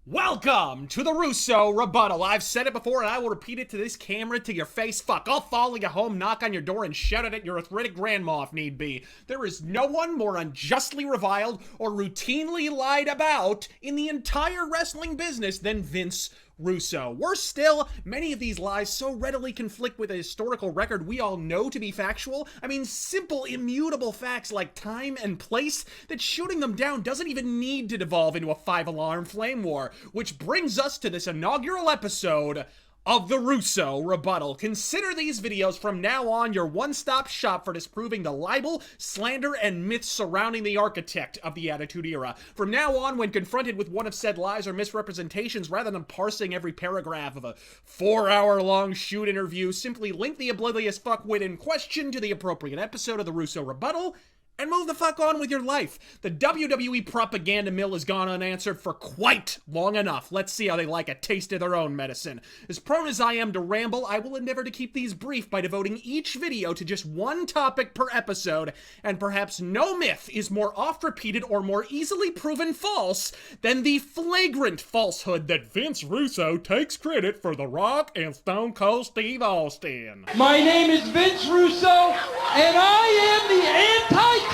Welcome to the Russo Rebuttal. I've said it before and I will repeat it to this camera to your face. Fuck, I'll follow you home, knock on your door, and shout it at your arthritic grandma if need be. There is no one more unjustly reviled or routinely lied about in the entire wrestling business than Vince Russo. Worse still, many of these lies so readily conflict with a historical record we all know to be factual. I mean, simple, immutable facts like time and place, that shooting them down doesn't even need to devolve into a five-alarm flame war. Which brings us to this inaugural episode of the Russo Rebuttal. Consider these videos from now on your one-stop shop for disproving the libel, slander, and myths surrounding the architect of the Attitude Era. From now on, when confronted with one of said lies or misrepresentations, rather than parsing every paragraph of a 4-hour-long shoot interview, simply link the oblivious fuckwit in question to the appropriate episode of the Russo Rebuttal, and move the fuck on with your life. The WWE propaganda mill has gone unanswered for quite long enough. Let's see how they like a taste of their own medicine. As prone as I am to ramble, I will endeavor to keep these brief by devoting each video to just one topic per episode, and perhaps no myth is more oft-repeated or more easily proven false than the flagrant falsehood that Vince Russo takes credit for The Rock and Stone Cold Steve Austin. My name is Vince Russo, and I am the Antichrist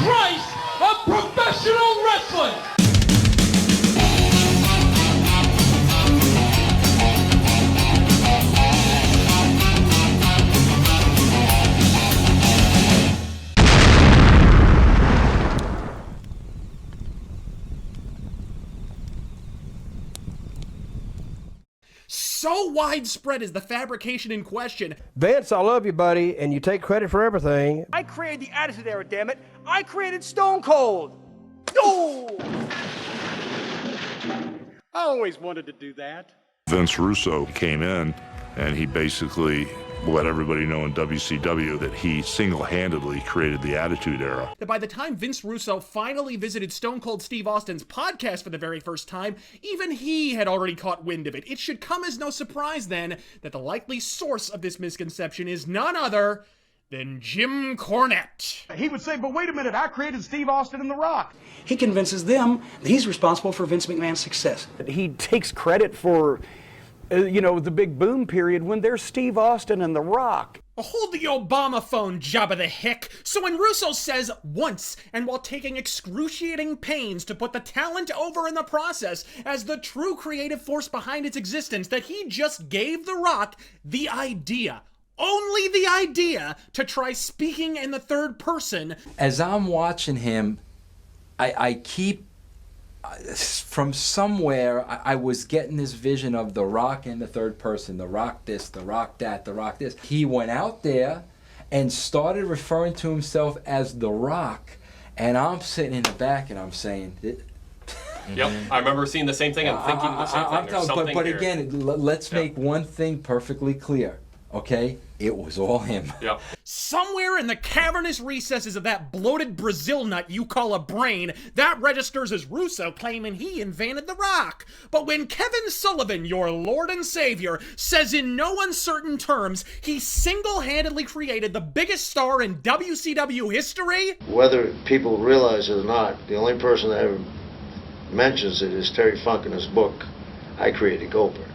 of professional wrestling. So widespread is the fabrication in question. Vince, I love you, buddy, and you take credit for everything. I created the Attitude Era, damn it. I created Stone Cold. Oh! I always wanted to do that. Vince Russo came in and he basically let everybody know in WCW that he single-handedly created the Attitude Era. That by the time Vince Russo finally visited Stone Cold Steve Austin's podcast for the very first time, even he had already caught wind of it. It should come as no surprise then that the likely source of this misconception is none other than Jim Cornette. He would say, but wait a minute, I created Steve Austin and The Rock. He convinces them that he's responsible for Vince McMahon's success. He takes credit for, the big boom period when there's Steve Austin and The Rock. Hold the Obama phone, Jabba the Hick. So when Russo says once, and while taking excruciating pains to put the talent over in the process as the true creative force behind its existence, that he just gave The Rock the idea, only the idea, to try speaking in the third person. As I'm watching him, I keep, from somewhere, I was getting this vision of The Rock in the third person. The Rock this, The Rock that, The Rock this. He went out there and started referring to himself as The Rock. And I'm sitting in the back and I'm saying... Yep, I remember seeing the same thing and thinking the same thing. There's something but here. Again, let's make one thing perfectly clear, okay? It was all him. Yep. Somewhere in the cavernous recesses of that bloated Brazil nut you call a brain, that registers as Russo claiming he invented The Rock. But when Kevin Sullivan, your Lord and Savior, says in no uncertain terms he single-handedly created the biggest star in WCW history... Whether people realize it or not, the only person that ever mentions it is Terry Funk in his book, I Created Goldberg.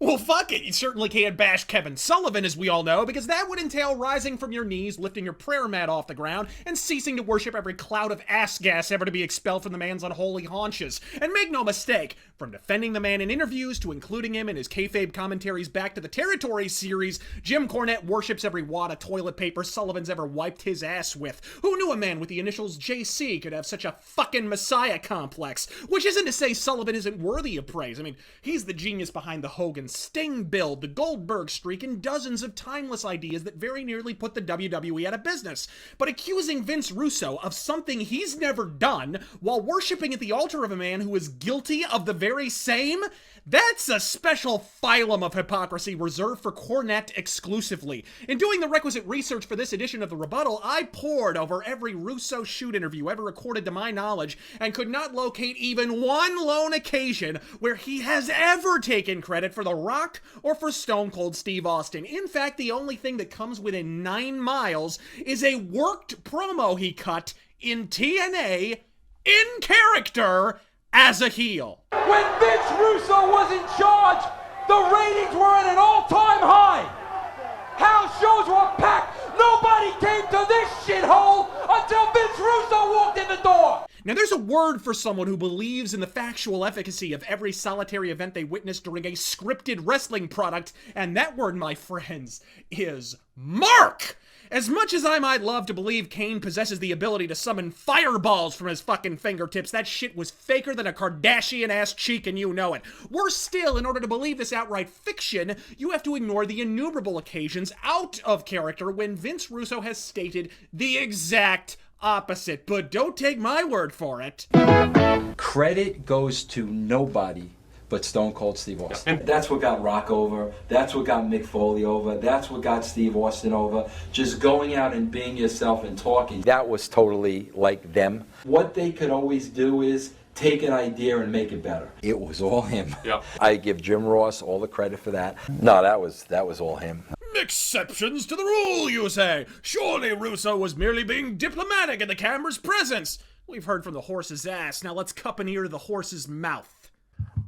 Well, fuck it. You certainly can't bash Kevin Sullivan, as we all know, because that would entail rising from your knees, lifting your prayer mat off the ground, and ceasing to worship every cloud of ass gas ever to be expelled from the man's unholy haunches. And make no mistake, from defending the man in interviews to including him in his kayfabe commentaries Back to the Territory series, Jim Cornette worships every wad of toilet paper Sullivan's ever wiped his ass with. Who knew a man with the initials JC could have such a fucking messiah complex? Which isn't to say Sullivan isn't worthy of praise. I mean, he's the genius behind the Hogan Sting build, the Goldberg streak, and dozens of timeless ideas that very nearly put the WWE out of business. But accusing Vince Russo of something he's never done while worshipping at the altar of a man who is guilty of the very same, that's a special phylum of hypocrisy reserved for Cornette exclusively. In doing the requisite research for this edition of The Rebuttal, I pored over every Russo shoot interview ever recorded to my knowledge and could not locate even one lone occasion where he has ever taken credit for The Rock or for Stone Cold Steve Austin. In fact, the only thing that comes within 9 miles is a worked promo he cut in TNA, in character, as a heel. When Vince Russo was in charge, the ratings were at an all-time high. House shows were packed. Nobody came to this shithole until Vince Russo walked in the door. Now, there's a word for someone who believes in the factual efficacy of every solitary event they witnessed during a scripted wrestling product, and that word, my friends, is Mark! As much as I might love to believe Kane possesses the ability to summon fireballs from his fucking fingertips, that shit was faker than a Kardashian-ass cheek, and you know it. Worse still, in order to believe this outright fiction, you have to ignore the innumerable occasions out of character when Vince Russo has stated the exact opposite. But don't take my word for it. Credit goes to nobody but Stone Cold Steve Austin. That's what got Rock over. That's what got Mick Foley over. That's what got Steve Austin over. Just going out and being yourself and talking. That was totally like them. What they could always do is take an idea and make it better. It was all him. Yeah. I give Jim Ross all the credit for that. No, that was all him. Exceptions to the rule, you say? Surely Russo was merely being diplomatic in the camera's presence. We've heard from the horse's ass. Now let's cup an ear to the horse's mouth.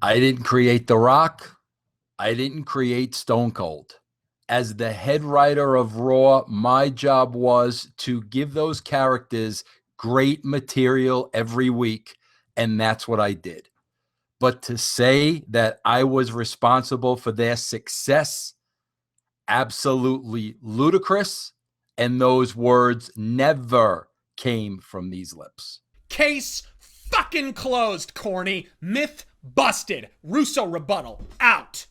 I didn't create The Rock. I didn't create Stone Cold. As the head writer of Raw, my job was to give those characters great material every week, and that's what I did. But to say that I was responsible for their success, absolutely ludicrous, and those words never came from these lips. Case fucking closed, corny. Myth busted. Russo Rebuttal out.